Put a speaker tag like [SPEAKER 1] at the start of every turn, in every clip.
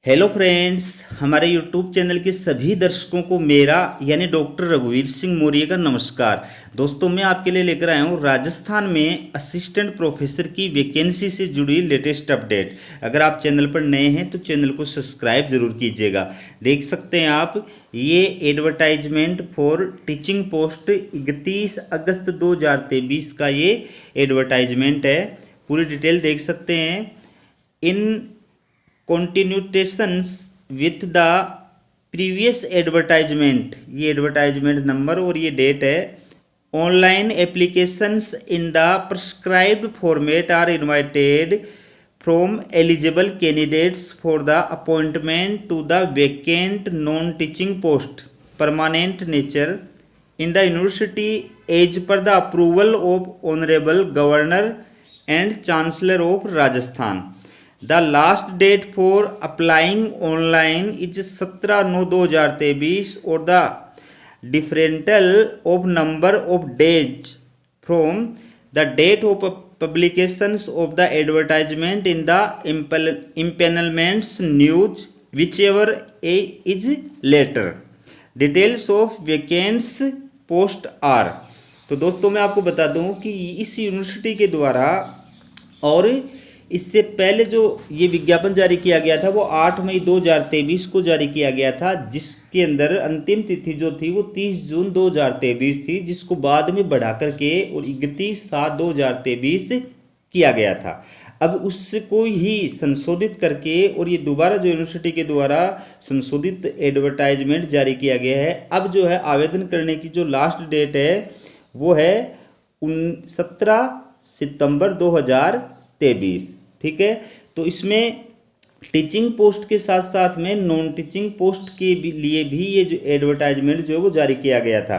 [SPEAKER 1] Hello friends, हमारे YouTube channel के सभी दर्शकों को मेरा यानी डॉक्टर रघुवीर सिंह मौर्य का नमस्कार। दोस्तों, मैं आपके लिए लेकर आया हूँ राजस्थान में असिस्टेंट प्रोफेसर की वैकेंसी से जुड़ी लेटेस्ट अपडेट। अगर आप चैनल पर नए हैं तो चैनल को सब्सक्राइब जरूर कीजिएगा। देख सकते हैं आप, ये एडवर्टाइजमेंट फॉर टीचिंग पोस्ट 31 अगस्त 2023 का ये एडवर्टाइजमेंट है। पूरी डिटेल देख सकते हैं। In continuations with the previous advertisement, ये एडवर्टाइजमेंट नंबर और ये डेट है। Online applications in the prescribed format are invited from eligible candidates for the appointment to the vacant non teaching post permanent nature in the university as per the approval of honourable governor and chancellor of Rajasthan. The last date for applying online is 17/9/2023 or the differential of number of days from the date of publications of the advertisement in the empanelments news, whichever is later. Details of vacants post are। तो दोस्तों, मैं आपको बता दूं कि इस university के द्वारा और इससे पहले जो ये विज्ञापन जारी किया गया था वो 8 मई 2023 को जारी किया गया था, जिसके अंदर अंतिम तिथि जो थी वो 30 जून 2023 थी, जिसको बाद में बढ़ा करके और 31/7/2023 किया गया था। अब उसको ही संशोधित करके और ये दोबारा जो यूनिवर्सिटी के द्वारा संशोधित एडवर्टाइजमेंट जारी किया गया है। अब जो है आवेदन करने की जो लास्ट डेट है वो है 17 सितंबर 2023। ठीक है, तो इसमें टीचिंग पोस्ट के साथ साथ में नॉन टीचिंग पोस्ट के लिए भी ये जो एडवर्टाइजमेंट जो है वो जारी किया गया था।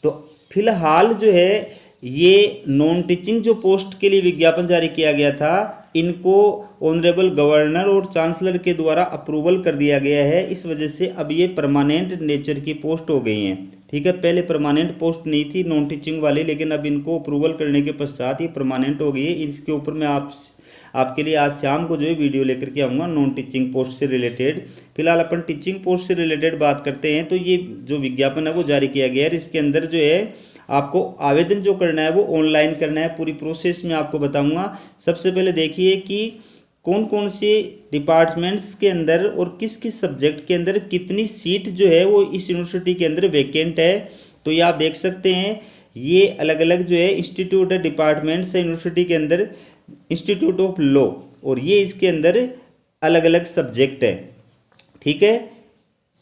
[SPEAKER 1] तो फिलहाल जो है ये नॉन टीचिंग जो पोस्ट के लिए विज्ञापन जारी किया गया था, इनको ऑनरेबल गवर्नर और चांसलर के द्वारा अप्रूवल कर दिया गया है। इस वजह से अब ये परमानेंट नेचर की पोस्ट हो गई हैं। ठीक है, पहले परमानेंट पोस्ट नहीं थी नॉन टीचिंग वाली, लेकिन अब इनको अप्रूवल करने के पश्चात ये परमानेंट हो गई है। इसके ऊपर मैं आपके लिए आज शाम को जो है वीडियो लेकर के आऊँगा नॉन टीचिंग पोस्ट से रिलेटेड। फिलहाल अपन टीचिंग पोस्ट से रिलेटेड बात करते हैं। तो ये जो विज्ञापन है वो जारी किया गया है। इसके अंदर जो है आपको आवेदन जो करना है वो ऑनलाइन करना है। पूरी प्रोसेस में आपको बताऊंगा। सबसे पहले देखिए कि कौन कौन से डिपार्टमेंट्स के अंदर और किस किस सब्जेक्ट के अंदर कितनी सीट जो है वो इस यूनिवर्सिटी के अंदर वैकेंट है। तो ये आप देख सकते हैं, ये अलग अलग जो है इंस्टीट्यूट है, डिपार्टमेंट्स है यूनिवर्सिटी के अंदर। इंस्टीट्यूट ऑफ लॉ, और ये इसके अंदर अलग अलग सब्जेक्ट है। ठीक है,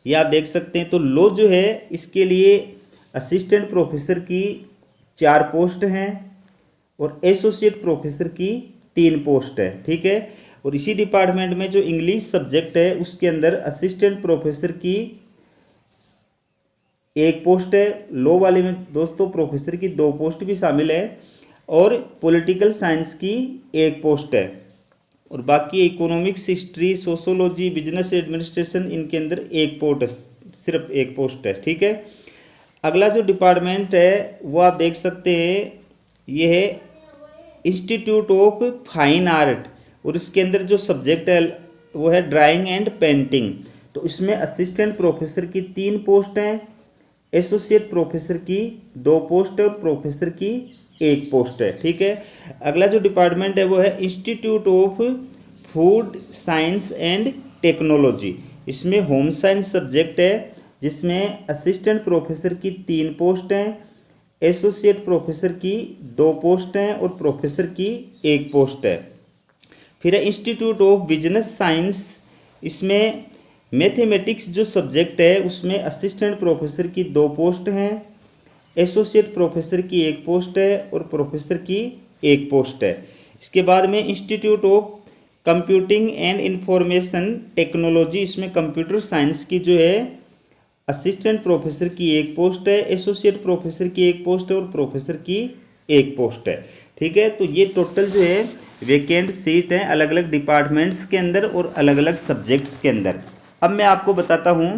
[SPEAKER 1] ये आप देख सकते हैं। तो लॉ जो है इसके लिए असिस्टेंट प्रोफेसर की 4 पोस्ट हैं और एसोसिएट प्रोफेसर की 3 पोस्ट है। ठीक है, और इसी डिपार्टमेंट में जो इंग्लिश सब्जेक्ट है उसके अंदर असिस्टेंट प्रोफेसर की 1 पोस्ट है। लॉ वाले में दोस्तों प्रोफेसर की 2 पोस्ट भी शामिल है और पॉलिटिकल साइंस की 1 पोस्ट है। और बाकी economics, history, sociology, business administration, इनके अंदर 1 पोस्ट, सिर्फ 1 पोस्ट है। ठीक है, अगला जो डिपार्टमेंट है वो आप देख सकते हैं, ये है इंस्टीट्यूट ऑफ फाइन आर्ट, और इसके अंदर जो सब्जेक्ट है वो है ड्राइंग एंड पेंटिंग। तो इसमें असिस्टेंट प्रोफेसर की 3 पोस्ट हैं, एसोसिएट प्रोफेसर की 2 पोस्ट और प्रोफेसर की 1 पोस्ट है। ठीक है, अगला जो डिपार्टमेंट है वो है institute of food science and technology. इसमें होम साइंस सब्जेक्ट है, जिसमें असिस्टेंट प्रोफेसर की 3 पोस्ट हैं, एसोसिएट प्रोफेसर की 2 पोस्ट हैं और प्रोफेसर की 1 पोस्ट है। फिर है इंस्टीट्यूट ऑफ बिजनेस साइंस, इसमें मैथमेटिक्स जो सब्जेक्ट है उसमें असिस्टेंट प्रोफेसर की 2 पोस्ट हैं, एसोसिएट प्रोफेसर की 1 पोस्ट है और प्रोफेसर की 1 पोस्ट है। इसके बाद में institute of computing and information technology, इसमें कंप्यूटर साइंस की जो है असिस्टेंट प्रोफेसर की 1 पोस्ट है, एसोसिएट प्रोफेसर की 1 पोस्ट है और प्रोफेसर की 1 पोस्ट है। ठीक है, तो ये टोटल जो है वैकेंट सीट हैं अलग अलग डिपार्टमेंट्स के अंदर और अलग अलग सब्जेक्ट्स के अंदर। अब मैं आपको बताता हूँ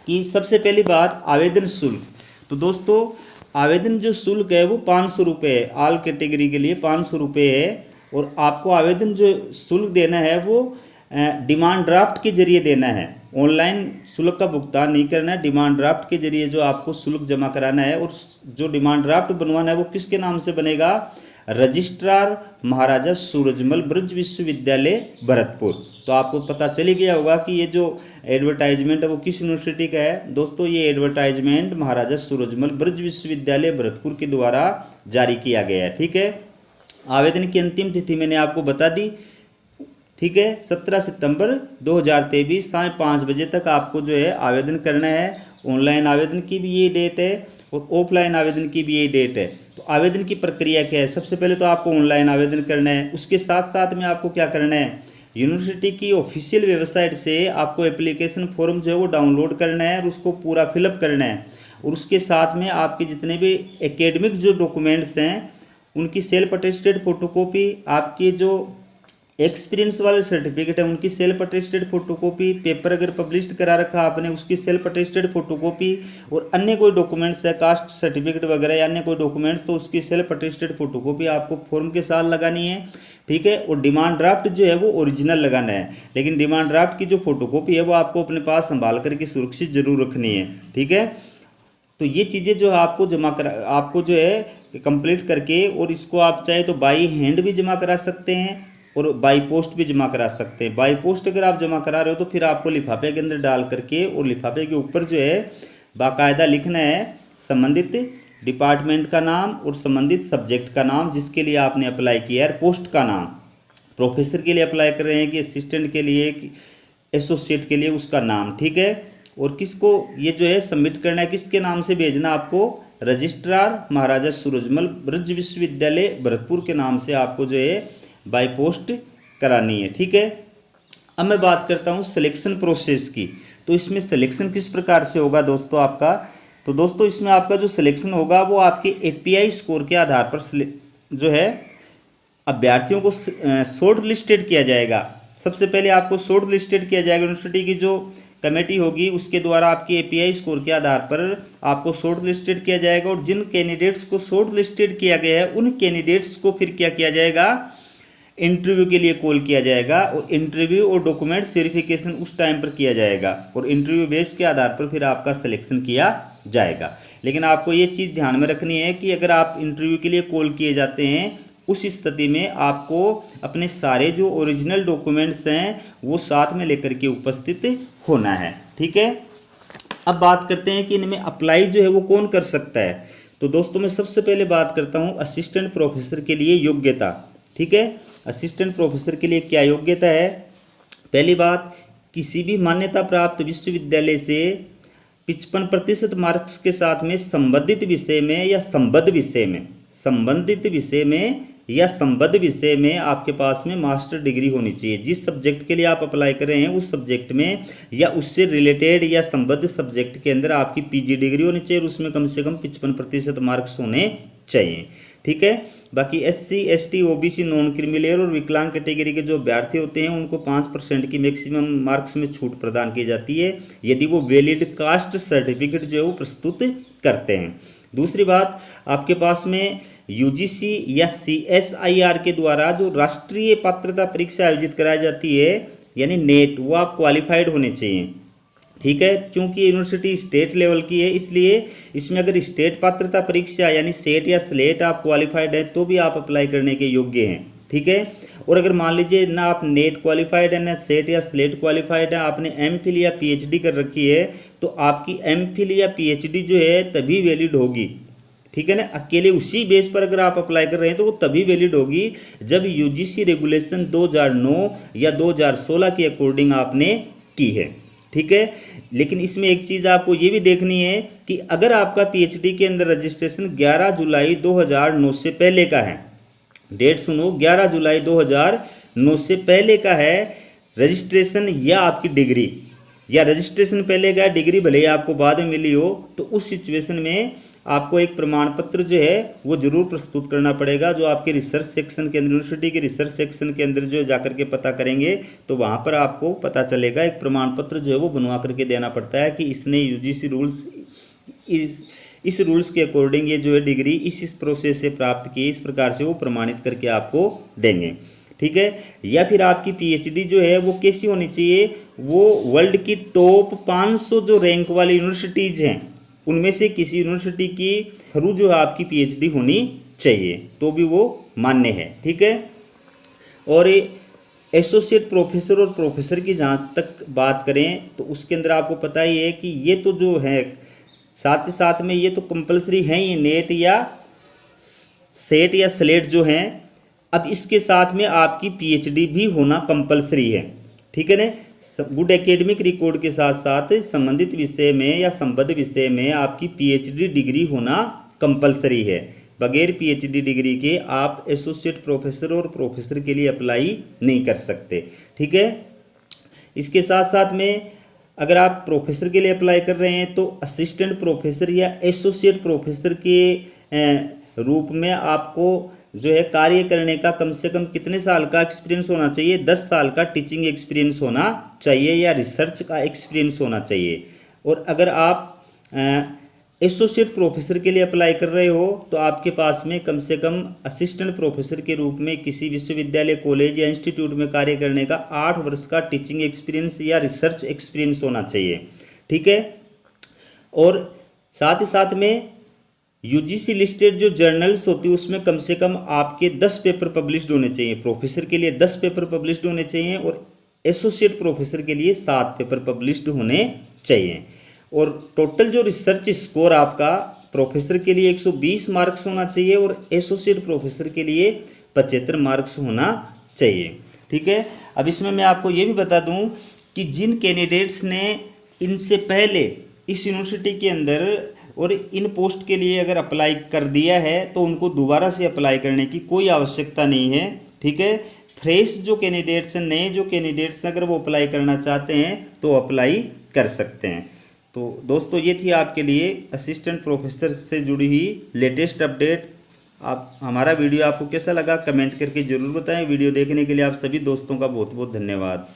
[SPEAKER 1] कि सबसे पहली बात आवेदन शुल्क। तो दोस्तों, आवेदन जो शुल्क है वो 500 रुपये है। ऑल कैटेगरी के लिए 500 रुपये है और आपको आवेदन जो शुल्क देना है वो डिमांड ड्राफ्ट के जरिए देना है। ऑनलाइन शुल्क का भुगतान नहीं करना है, डिमांड ड्राफ्ट के जरिए जो आपको शुल्क जमा कराना है। और जो डिमांड ड्राफ्ट बनवाना है वो किसके नाम से बनेगा? रजिस्ट्रार महाराजा सूरजमल ब्रज विश्वविद्यालय भरतपुर। तो आपको पता चली गया होगा कि ये जो एडवर्टाइजमेंट है वो किस यूनिवर्सिटी का है। दोस्तों ये एडवर्टाइजमेंट महाराजा सूरजमल ब्रज विश्वविद्यालय भरतपुर के द्वारा जारी किया गया है। ठीक है, आवेदन की अंतिम तिथि मैंने आपको बता दी। ठीक है, 17 सितंबर 2023 साय 5 बजे तक आपको जो है आवेदन करना है। ऑनलाइन आवेदन की भी ये डेट है और ऑफलाइन आवेदन की भी यही डेट है। तो आवेदन की प्रक्रिया क्या है? सबसे पहले तो आपको ऑनलाइन आवेदन करना है। उसके साथ साथ में आपको क्या करना है? यूनिवर्सिटी की ऑफिशियल वेबसाइट से आपको एप्लीकेशन फॉर्म जो है वो डाउनलोड करना है और उसको पूरा फिलअप करना है। और उसके साथ में आपके जितने भी एकेडमिक जो डॉक्यूमेंट्स हैं उनकी सेल्फ अटेस्टेड फोटोकॉपी, आपके जो एक्सपीरियंस वाले सर्टिफिकेट है उनकी सेल्फ अटेस्टेड फोटोकॉपी, पेपर अगर पब्लिश करा रखा आपने उसकी सेल्फ अटेस्टेड फोटोकॉपी, और अन्य कोई डॉक्यूमेंट्स है कास्ट सर्टिफिकेट वगैरह या अन्य कोई डॉक्यूमेंट्स तो उसकी सेल्फ अटेस्टेड फोटोकॉपी आपको फॉर्म के साथ लगानी है। ठीक है, और डिमांड ड्राफ्ट जो है वो ओरिजिनल लगाना है, लेकिन डिमांड ड्राफ्ट की जो फोटोकॉपी है वो आपको अपने पास संभाल करके सुरक्षित जरूर रखनी है। ठीक है, तो ये चीज़ें जो है आपको जमा करा, आपको जो है कंप्लीट करके, और इसको आप चाहे तो बाई हैंड भी जमा करा सकते हैं और बाई पोस्ट भी जमा करा सकते हैं। बाई पोस्ट अगर आप जमा करा रहे हो तो फिर आपको लिफाफे के अंदर डाल करके और लिफाफे के ऊपर जो है बाकायदा लिखना है संबंधित डिपार्टमेंट का नाम और संबंधित सब्जेक्ट का नाम जिसके लिए आपने अप्लाई किया है, पोस्ट का नाम, प्रोफेसर के लिए अप्लाई कर रहे हैं कि असिस्टेंट के लिए कि एसोसिएट के लिए उसका नाम। ठीक है, और किसको ये जो है सबमिट करना है, किसके नाम से भेजना आपको? रजिस्ट्रार महाराजा सूरजमल ब्रज विश्वविद्यालय भरतपुर के नाम से आपको जो है बाय पोस्ट करानी है। ठीक है, अब मैं बात करता हूँ सिलेक्शन प्रोसेस की। तो इसमें सिलेक्शन किस प्रकार से होगा दोस्तों आपका? तो दोस्तों इसमें आपका जो सिलेक्शन होगा वो आपके एपीआई स्कोर के आधार पर जो है अभ्यर्थियों को शॉर्ट लिस्टेड किया जाएगा। सबसे पहले आपको शॉर्ट लिस्टेड किया जाएगा, यूनिवर्सिटी की जो कमेटी होगी उसके द्वारा आपके एपीआई स्कोर के आधार पर आपको शॉर्ट लिस्टेड किया जाएगा। और जिन कैंडिडेट्स को शॉर्ट लिस्टेड किया गया है उन कैंडिडेट्स को फिर क्या किया जाएगा? इंटरव्यू के लिए कॉल किया जाएगा, और इंटरव्यू और डॉक्यूमेंट वेरिफिकेशन उस टाइम पर किया जाएगा, और इंटरव्यू बेस के आधार पर फिर आपका सिलेक्शन किया जाएगा। लेकिन आपको ये चीज़ ध्यान में रखनी है कि अगर आप इंटरव्यू के लिए कॉल किए जाते हैं उस स्थिति में आपको अपने सारे जो ओरिजिनल डॉक्यूमेंट्स हैं वो साथ में लेकर के उपस्थित होना है। ठीक है, अब बात करते हैं कि इनमें अप्लाई जो है वो कौन कर सकता है। तो दोस्तों मैं सबसे पहले बात करता हूँ असिस्टेंट प्रोफेसर के लिए योग्यता। ठीक है, असिस्टेंट प्रोफेसर के लिए क्या योग्यता है? पहली बात, किसी भी मान्यता प्राप्त विश्वविद्यालय से 55% मार्क्स के साथ में संबंधित विषय में या संबद्ध विषय में, संबंधित विषय में या संबद्ध विषय में आपके पास में मास्टर डिग्री होनी चाहिए। जिस सब्जेक्ट के लिए आप अप्लाई कर रहे हैं उस सब्जेक्ट में या उससे रिलेटेड या संबद्ध सब्जेक्ट के अंदर आपकी पीजी डिग्री होनी चाहिए और उसमें कम से कम 55% मार्क्स होने चाहिए। ठीक है, बाकी SC, ST, OBC, non criminal और विकलांग कैटेगरी के जो अभ्यर्थी होते हैं उनको 5% की मैक्सिमम मार्क्स में छूट प्रदान की जाती है यदि वो वैलिड कास्ट सर्टिफिकेट जो है वो प्रस्तुत करते हैं। दूसरी बात, आपके पास में यूजीसी या सीएसआईआर के द्वारा जो राष्ट्रीय पात्रता परीक्षा आयोजित कराई जाती है यानी नेट, वो आप क्वालिफाइड होने चाहिए। ठीक है, क्योंकि यूनिवर्सिटी स्टेट लेवल की है इसलिए इसमें अगर स्टेट पात्रता परीक्षा यानी सेट या स्लेट आप क्वालिफाइड है तो भी आप अप्लाई करने के योग्य हैं। ठीक है, और अगर मान लीजिए ना आप नेट क्वालिफाइड है ना सेट या स्लेट क्वालिफाइड है, आपने एमफिल या पीएचडी कर रखी है तो आपकी एमफिल या पीएचडी जो है तभी वैलिड होगी। ठीक है ना, अकेले उसी बेस पर अगर आप अप्लाई कर रहे हैं तो वो तभी वैलिड होगी जब यूजीसी रेगुलेशन 2009 या 2016 के अकॉर्डिंग आपने की है। ठीक है, लेकिन इसमें एक चीज़ आपको ये भी देखनी है कि अगर आपका पीएचडी के अंदर रजिस्ट्रेशन 11 जुलाई 2009 से पहले का है, डेट सुनो, 11 जुलाई 2009 से पहले का है रजिस्ट्रेशन या आपकी डिग्री, या रजिस्ट्रेशन पहले का डिग्री भले ही आपको बाद में मिली हो, तो उस सिचुएशन में आपको एक प्रमाण पत्र जो है वो जरूर प्रस्तुत करना पड़ेगा जो आपके रिसर्च सेक्शन के अंदर, यूनिवर्सिटी के रिसर्च सेक्शन के अंदर जो जाकर के पता करेंगे तो वहाँ पर आपको पता चलेगा। एक प्रमाण पत्र जो है वो बनवा करके देना पड़ता है कि इसने यूजीसी रूल्स इस रूल्स के अकॉर्डिंग ये जो है डिग्री इस प्रोसेस से प्राप्त की, इस प्रकार से वो प्रमाणित करके आपको देंगे। ठीक है। या फिर आपकी पीएचडी जो है वो कैसी होनी चाहिए, वो वर्ल्ड की टॉप 500 जो रैंक वाली यूनिवर्सिटीज़ हैं उनमें से किसी यूनिवर्सिटी की थ्रू जो है आपकी पीएचडी होनी चाहिए, तो भी वो मान्य है, ठीक है। और एसोसिएट प्रोफेसर और प्रोफेसर की जहाँ तक बात करें तो उसके अंदर आपको पता ही है कि ये तो जो है साथ ही साथ में ये तो कंपलसरी है ही, नेट या सेट या स्लेट जो हैं। अब इसके साथ में आपकी पीएचडी भी होना कंपलसरी है, ठीक है ना। गुड एकेडमिक रिकॉर्ड के साथ साथ संबंधित विषय में या संबद्ध विषय में आपकी पीएचडी डिग्री होना कंपलसरी है। बगैर पीएचडी डिग्री के आप एसोसिएट प्रोफेसर और प्रोफेसर के लिए अप्लाई नहीं कर सकते, ठीक है। इसके साथ साथ में अगर आप प्रोफेसर के लिए अप्लाई कर रहे हैं तो असिस्टेंट प्रोफेसर या एसोसिएट प्रोफेसर के रूप में आपको जो है कार्य करने का कम से कम कितने साल का एक्सपीरियंस होना चाहिए, 10 साल का टीचिंग एक्सपीरियंस होना चाहिए या रिसर्च का एक्सपीरियंस होना चाहिए। और अगर आप एसोसिएट प्रोफेसर के लिए अप्लाई कर रहे हो तो आपके पास में कम से कम असिस्टेंट प्रोफेसर के रूप में किसी विश्वविद्यालय, कॉलेज या इंस्टीट्यूट में कार्य करने का 8 वर्ष का टीचिंग एक्सपीरियंस या रिसर्च एक्सपीरियंस होना चाहिए, ठीक है। और साथ ही साथ में यूजीसी लिस्टेड जो जर्नल्स होती है उसमें कम से कम आपके 10 पेपर पब्लिश्ड होने चाहिए। प्रोफेसर के लिए 10 पेपर पब्लिश्ड होने चाहिए और एसोसिएट प्रोफेसर के लिए 7 पेपर पब्लिश्ड होने चाहिए। और टोटल जो रिसर्च स्कोर आपका प्रोफेसर के लिए 120 मार्क्स होना चाहिए और एसोसिएट प्रोफेसर के लिए 75 मार्क्स होना चाहिए, ठीक है। अब इसमें मैं आपको ये भी बता दूं कि जिन कैंडिडेट्स ने इनसे पहले इस यूनिवर्सिटी के अंदर और इन पोस्ट के लिए अगर अप्लाई कर दिया है तो उनको दोबारा से अप्लाई करने की कोई आवश्यकता नहीं है, ठीक है। फ्रेश जो कैंडिडेट्स हैं, नए जो कैंडिडेट्स अगर वो अप्लाई करना चाहते हैं तो अप्लाई कर सकते हैं। तो दोस्तों ये थी आपके लिए असिस्टेंट प्रोफेसर से जुड़ी हुई लेटेस्ट अपडेट। आप हमारा वीडियो आपको कैसा लगा कमेंट करके ज़रूर बताएं। वीडियो देखने के लिए आप सभी दोस्तों का बहुत बहुत धन्यवाद।